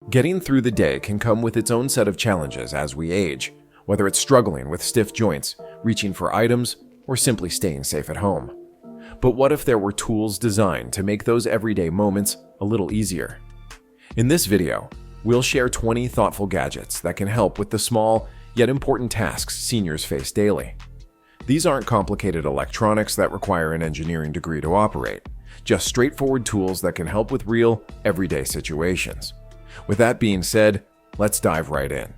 Getting through the day can come with its own set of challenges as we age, whether it's struggling with stiff joints, reaching for items, or simply staying safe at home. But what if there were tools designed to make those everyday moments a little easier? In this video, we'll share 20 thoughtful gadgets that can help with the small yet important tasks seniors face daily. These aren't complicated electronics that require an engineering degree to operate, just straightforward tools that can help with real, everyday situations. With that being said, let's dive right in.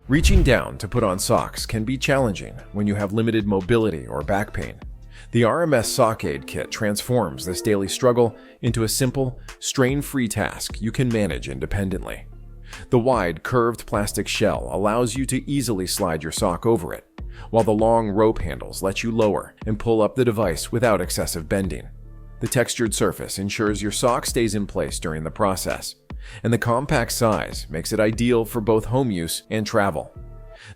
Reaching down to put on socks can be challenging when you have limited mobility or back pain. The RMS Sock Aid Kit transforms this daily struggle into a simple, strain-free task you can manage independently. The wide, curved plastic shell allows you to easily slide your sock over it, while the long rope handles let you lower and pull up the device without excessive bending. The textured surface ensures your sock stays in place during the process, and the compact size makes it ideal for both home use and travel.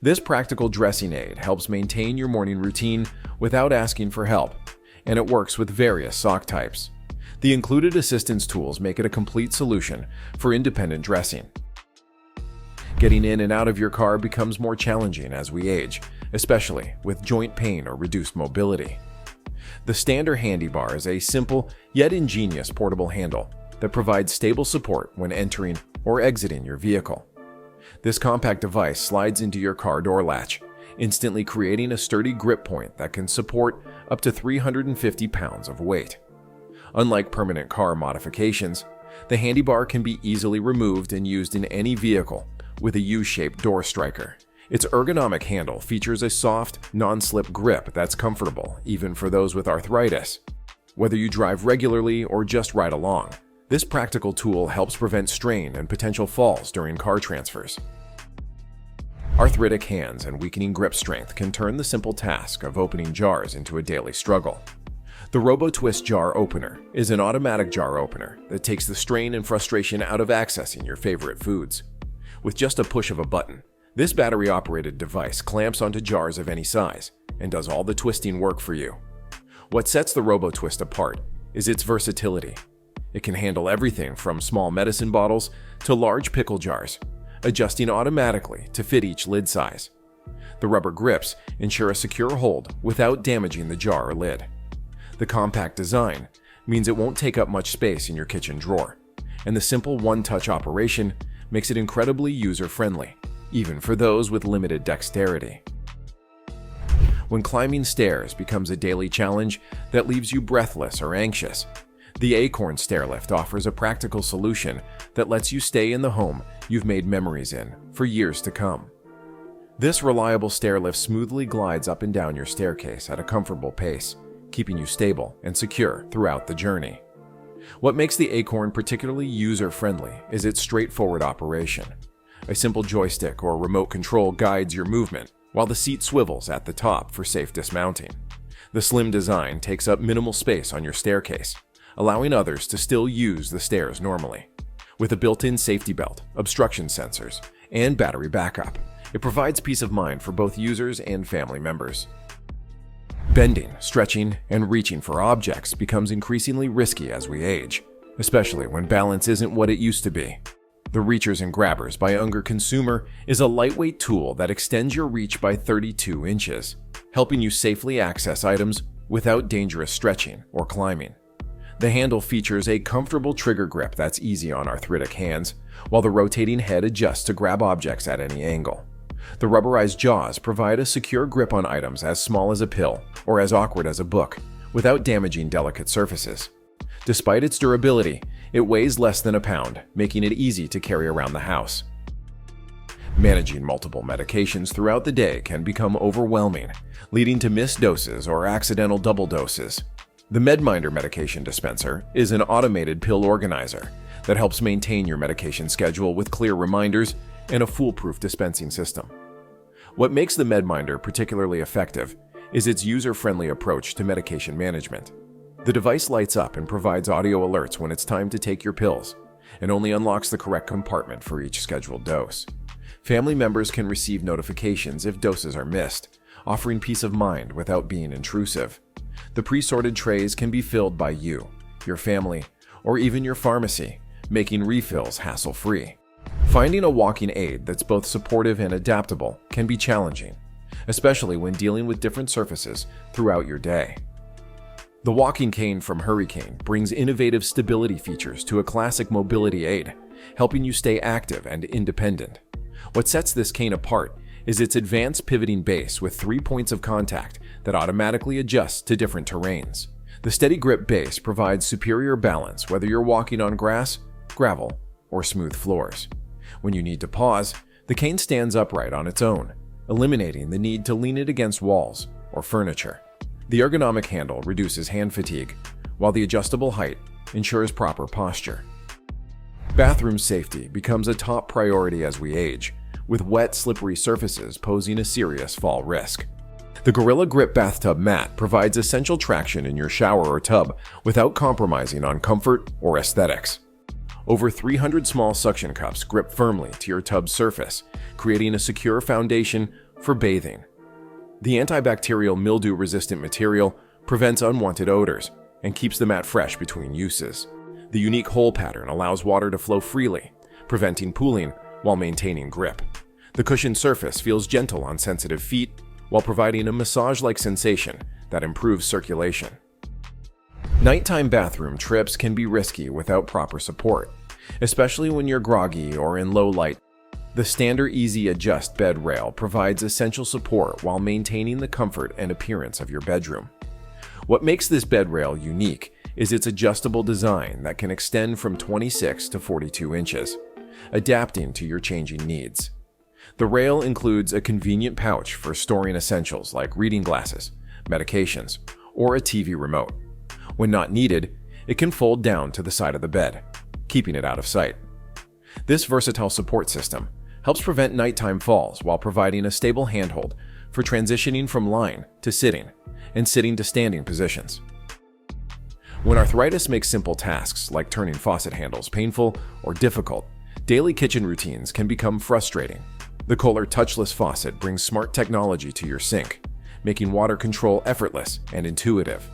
This practical dressing aid helps maintain your morning routine without asking for help, and it works with various sock types. The included assistance tools make it a complete solution for independent dressing. Getting in and out of your car becomes more challenging as we age, especially with joint pain or reduced mobility. The standard Handybar is a simple yet ingenious portable handle that provides stable support when entering or exiting your vehicle. This compact device slides into your car door latch, instantly creating a sturdy grip point that can support up to 350 pounds of weight. Unlike permanent car modifications, the Handybar can be easily removed and used in any vehicle with a U-shaped door striker. Its ergonomic handle features a soft, non-slip grip that's comfortable even for those with arthritis. Whether you drive regularly or just ride along, this practical tool helps prevent strain and potential falls during car transfers. Arthritic hands and weakening grip strength can turn the simple task of opening jars into a daily struggle. The RoboTwist jar opener is an automatic jar opener that takes the strain and frustration out of accessing your favorite foods. With just a push of a button, this battery-operated device clamps onto jars of any size and does all the twisting work for you. What sets the RoboTwist apart is its versatility. It can handle everything from small medicine bottles to large pickle jars, adjusting automatically to fit each lid size. The rubber grips ensure a secure hold without damaging the jar or lid. The compact design means it won't take up much space in your kitchen drawer, and the simple one-touch operation makes it incredibly user-friendly, even for those with limited dexterity. When climbing stairs becomes a daily challenge that leaves you breathless or anxious, the Acorn Stairlift offers a practical solution that lets you stay in the home you've made memories in for years to come. This reliable stairlift smoothly glides up and down your staircase at a comfortable pace, keeping you stable and secure throughout the journey. What makes the Acorn particularly user-friendly is its straightforward operation. A simple joystick or remote control guides your movement, while the seat swivels at the top for safe dismounting. The slim design takes up minimal space on your staircase, allowing others to still use the stairs normally. With a built-in safety belt, obstruction sensors, and battery backup, it provides peace of mind for both users and family members. Bending, stretching, and reaching for objects becomes increasingly risky as we age, especially when balance isn't what it used to be. The Reachers and Grabbers by Unger Consumer is a lightweight tool that extends your reach by 32 inches, helping you safely access items without dangerous stretching or climbing. The handle features a comfortable trigger grip that's easy on arthritic hands, while the rotating head adjusts to grab objects at any angle. The rubberized jaws provide a secure grip on items as small as a pill or as awkward as a book, without damaging delicate surfaces. Despite its durability, it weighs less than a pound, making it easy to carry around the house. Managing multiple medications throughout the day can become overwhelming, leading to missed doses or accidental double doses. The MedMinder medication dispenser is an automated pill organizer that helps maintain your medication schedule with clear reminders and a foolproof dispensing system. What makes the MedMinder particularly effective is its user-friendly approach to medication management. The device lights up and provides audio alerts when it's time to take your pills, and only unlocks the correct compartment for each scheduled dose. Family members can receive notifications if doses are missed, offering peace of mind without being intrusive. The pre-sorted trays can be filled by you, your family, or even your pharmacy, making refills hassle-free. Finding a walking aid that's both supportive and adaptable can be challenging, especially when dealing with different surfaces throughout your day. The walking cane from HurryCane brings innovative stability features to a classic mobility aid, helping you stay active and independent. What sets this cane apart is its advanced pivoting base with 3 points of contact that automatically adjusts to different terrains. The steady grip base provides superior balance whether you're walking on grass, gravel, or smooth floors. When you need to pause, the cane stands upright on its own, eliminating the need to lean it against walls or furniture. The ergonomic handle reduces hand fatigue, while the adjustable height ensures proper posture. Bathroom safety becomes a top priority as we age, with wet, slippery surfaces posing a serious fall risk. The Gorilla Grip Bathtub Mat provides essential traction in your shower or tub without compromising on comfort or aesthetics. Over 300 small suction cups grip firmly to your tub's surface, creating a secure foundation for bathing. The antibacterial mildew-resistant material prevents unwanted odors and keeps the mat fresh between uses. The unique hole pattern allows water to flow freely, preventing pooling while maintaining grip. The cushioned surface feels gentle on sensitive feet while providing a massage-like sensation that improves circulation. Nighttime bathroom trips can be risky without proper support, especially when you're groggy or in low light. The Standard Easy Adjust bed rail provides essential support while maintaining the comfort and appearance of your bedroom. What makes this bed rail unique is its adjustable design that can extend from 26 to 42 inches, adapting to your changing needs. The rail includes a convenient pouch for storing essentials like reading glasses, medications, or a TV remote. When not needed, it can fold down to the side of the bed, keeping it out of sight. This versatile support system helps prevent nighttime falls while providing a stable handhold for transitioning from lying to sitting and sitting to standing positions. When arthritis makes simple tasks like turning faucet handles painful or difficult, daily kitchen routines can become frustrating. The Kohler Touchless faucet brings smart technology to your sink, making water control effortless and intuitive.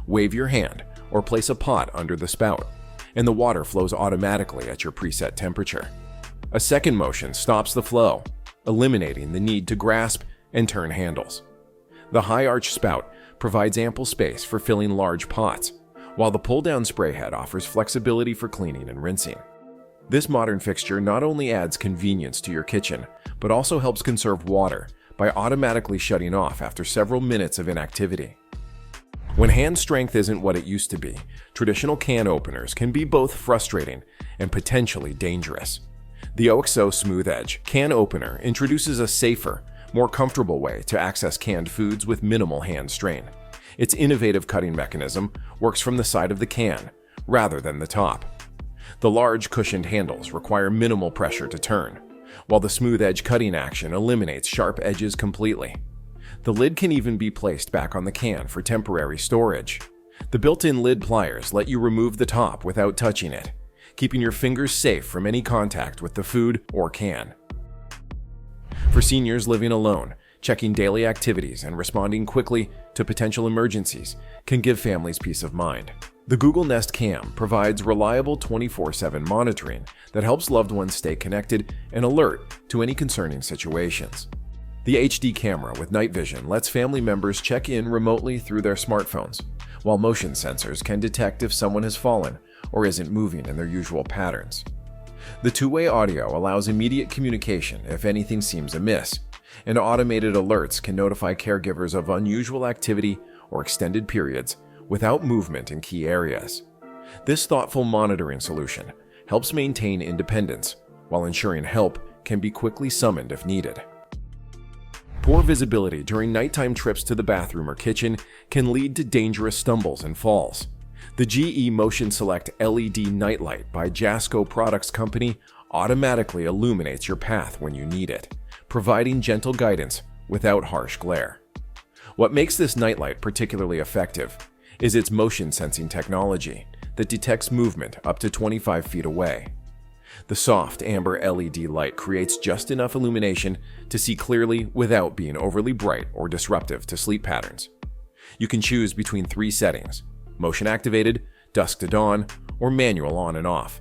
Wave your hand or place a pot under the spout, and the water flows automatically at your preset temperature. A second motion stops the flow, eliminating the need to grasp and turn handles. The high arch spout provides ample space for filling large pots, while the pull-down spray head offers flexibility for cleaning and rinsing. This modern fixture not only adds convenience to your kitchen, but also helps conserve water by automatically shutting off after several minutes of inactivity. When hand strength isn't what it used to be, traditional can openers can be both frustrating and potentially dangerous. The OXO Smooth Edge can opener introduces a safer, more comfortable way to access canned foods with minimal hand strain. Its innovative cutting mechanism works from the side of the can, rather than the top. The large cushioned handles require minimal pressure to turn, while the smooth edge cutting action eliminates sharp edges completely. The lid can even be placed back on the can for temporary storage. The built-in lid pliers let you remove the top without touching it, keeping your fingers safe from any contact with the food or can. For seniors living alone, checking daily activities and responding quickly to potential emergencies can give families peace of mind. The Google Nest Cam provides reliable 24/7 monitoring that helps loved ones stay connected and alert to any concerning situations. The HD camera with night vision lets family members check in remotely through their smartphones, while motion sensors can detect if someone has fallen or isn't moving in their usual patterns. The two-way audio allows immediate communication if anything seems amiss, and automated alerts can notify caregivers of unusual activity or extended periods without movement in key areas. This thoughtful monitoring solution helps maintain independence while ensuring help can be quickly summoned if needed. Poor visibility during nighttime trips to the bathroom or kitchen can lead to dangerous stumbles and falls. The GE Motion Select LED Nightlight by Jasco Products Company automatically illuminates your path when you need it, providing gentle guidance without harsh glare. What makes this nightlight particularly effective is its motion sensing technology that detects movement up to 25 feet away. The soft amber LED light creates just enough illumination to see clearly without being overly bright or disruptive to sleep patterns. You can choose between 3 settings: motion activated, dusk to dawn, or manual on and off.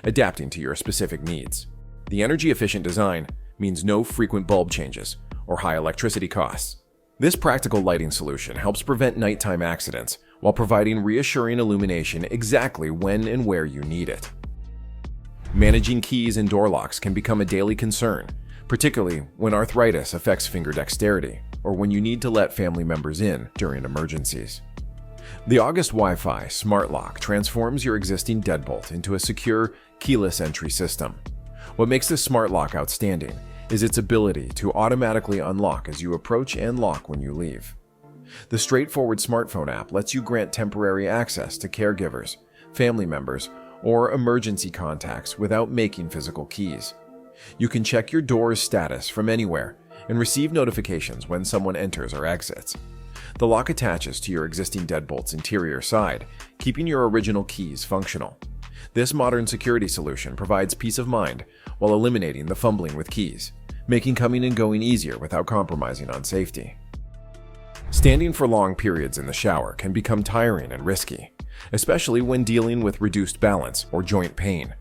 adapting to your specific needs. The energy-efficient design means no frequent bulb changes or high electricity costs. This practical lighting solution helps prevent nighttime accidents while providing reassuring illumination exactly when and where you need it. Managing keys and door locks can become a daily concern, particularly when arthritis affects finger dexterity or when you need to let family members in during emergencies. The August Wi-Fi Smart Lock transforms your existing deadbolt into a secure, keyless entry system. What makes this smart lock outstanding is its ability to automatically unlock as you approach and lock when you leave. The straightforward smartphone app lets you grant temporary access to caregivers, family members, or emergency contacts without making physical keys. You can check your door's status from anywhere and receive notifications when someone enters or exits. The lock attaches to your existing deadbolt's interior side, keeping your original keys functional. This modern security solution provides peace of mind while eliminating the fumbling with keys, making coming and going easier without compromising on safety. Standing for long periods in the shower can become tiring and risky, especially when dealing with reduced balance or joint pain.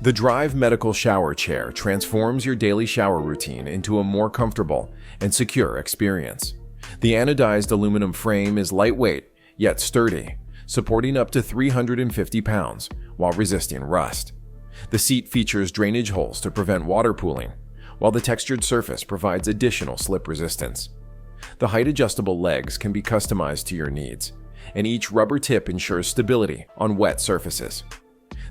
The Drive Medical Shower Chair transforms your daily shower routine into a more comfortable and secure experience. The anodized aluminum frame is lightweight yet sturdy, supporting up to 350 pounds while resisting rust. The seat features drainage holes to prevent water pooling, while the textured surface provides additional slip resistance. The height-adjustable legs can be customized to your needs, and each rubber tip ensures stability on wet surfaces.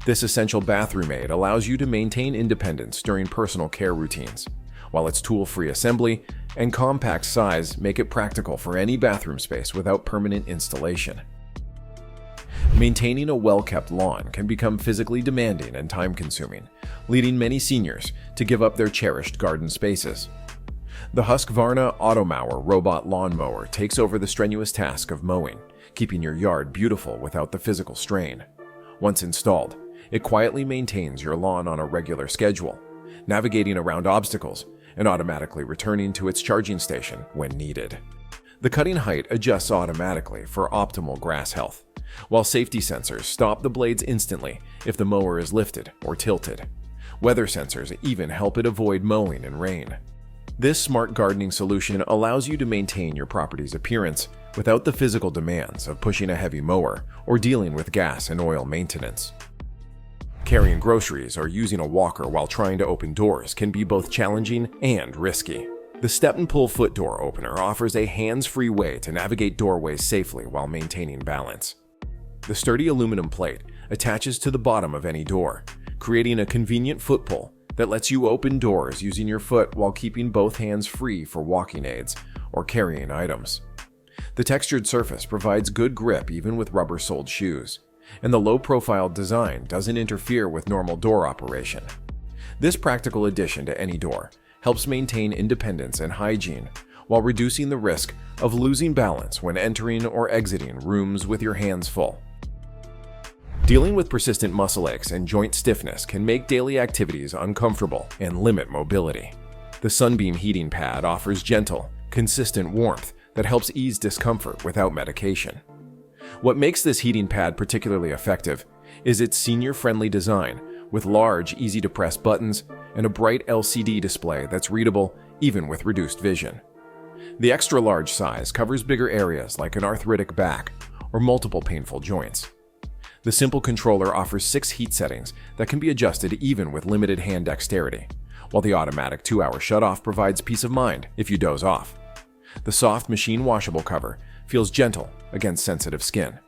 This essential bathroom aid allows you to maintain independence during personal care routines, while its tool-free assembly and compact size make it practical for any bathroom space without permanent installation. Maintaining a well-kept lawn can become physically demanding and time-consuming, leading many seniors to give up their cherished garden spaces. The Husqvarna Automower robot lawnmower takes over the strenuous task of mowing, keeping your yard beautiful without the physical strain. Once installed, it quietly maintains your lawn on a regular schedule, navigating around obstacles and automatically returning to its charging station when needed. The cutting height adjusts automatically for optimal grass health, while safety sensors stop the blades instantly if the mower is lifted or tilted. Weather sensors even help it avoid mowing in rain. This smart gardening solution allows you to maintain your property's appearance without the physical demands of pushing a heavy mower or dealing with gas and oil maintenance. Carrying groceries or using a walker while trying to open doors can be both challenging and risky. The StepnPull foot door opener offers a hands-free way to navigate doorways safely while maintaining balance. The sturdy aluminum plate attaches to the bottom of any door, creating a convenient foot pull that lets you open doors using your foot while keeping both hands free for walking aids or carrying items. The textured surface provides good grip even with rubber-soled shoes, and the low-profile design doesn't interfere with normal door operation. This practical addition to any door helps maintain independence and hygiene while reducing the risk of losing balance when entering or exiting rooms with your hands full. Dealing with persistent muscle aches and joint stiffness can make daily activities uncomfortable and limit mobility. The Sunbeam Heating Pad offers gentle, consistent warmth that helps ease discomfort without medication. What makes this heating pad particularly effective is its senior-friendly design with large, easy-to-press buttons and a bright LCD display that's readable even with reduced vision. The extra-large size covers bigger areas like an arthritic back or multiple painful joints. The simple controller offers 6 heat settings that can be adjusted even with limited hand dexterity, while the automatic 2-hour shutoff provides peace of mind if you doze off. The soft machine-washable cover feels gentle against sensitive skin.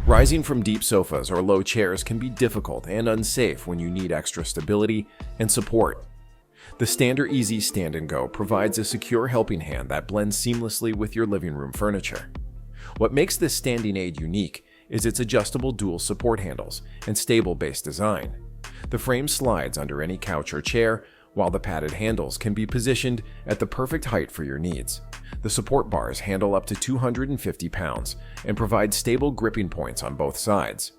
Rising from deep sofas or low chairs can be difficult and unsafe when you need extra stability and support. The Stander Easy Stand and Go provides a secure helping hand that blends seamlessly with your living room furniture. What makes this standing aid unique is its adjustable dual support handles and stable base design. The frame slides under any couch or chair, while the padded handles can be positioned at the perfect height for your needs. The support bars handle up to 250 pounds and provide stable gripping points on both sides.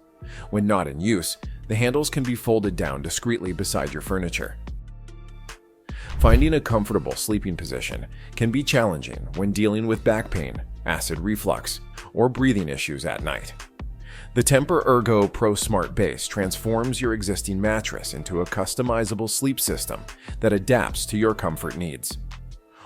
When not in use, the handles can be folded down discreetly beside your furniture. Finding a comfortable sleeping position can be challenging when dealing with back pain, acid reflux, or breathing issues at night. The TEMPUR-Ergo ProSmart base transforms your existing mattress into a customizable sleep system that adapts to your comfort needs.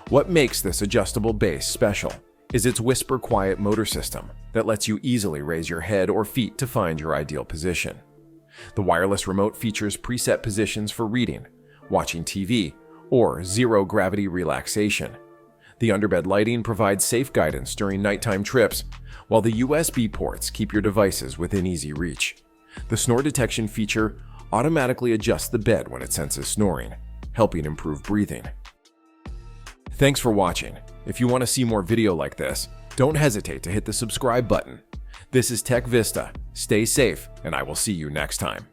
What makes this adjustable base special is its whisper-quiet motor system that lets you easily raise your head or feet to find your ideal position. The wireless remote features preset positions for reading, watching TV, or zero-gravity relaxation. The underbed lighting provides safe guidance during nighttime trips, while the USB ports keep your devices within easy reach. The snore detection feature automatically adjusts the bed when it senses snoring, helping improve breathing. Thanks for watching. If you want to see more video like this, don't hesitate to hit the subscribe button. This is Tech Vista. Stay safe, and I will see you next time.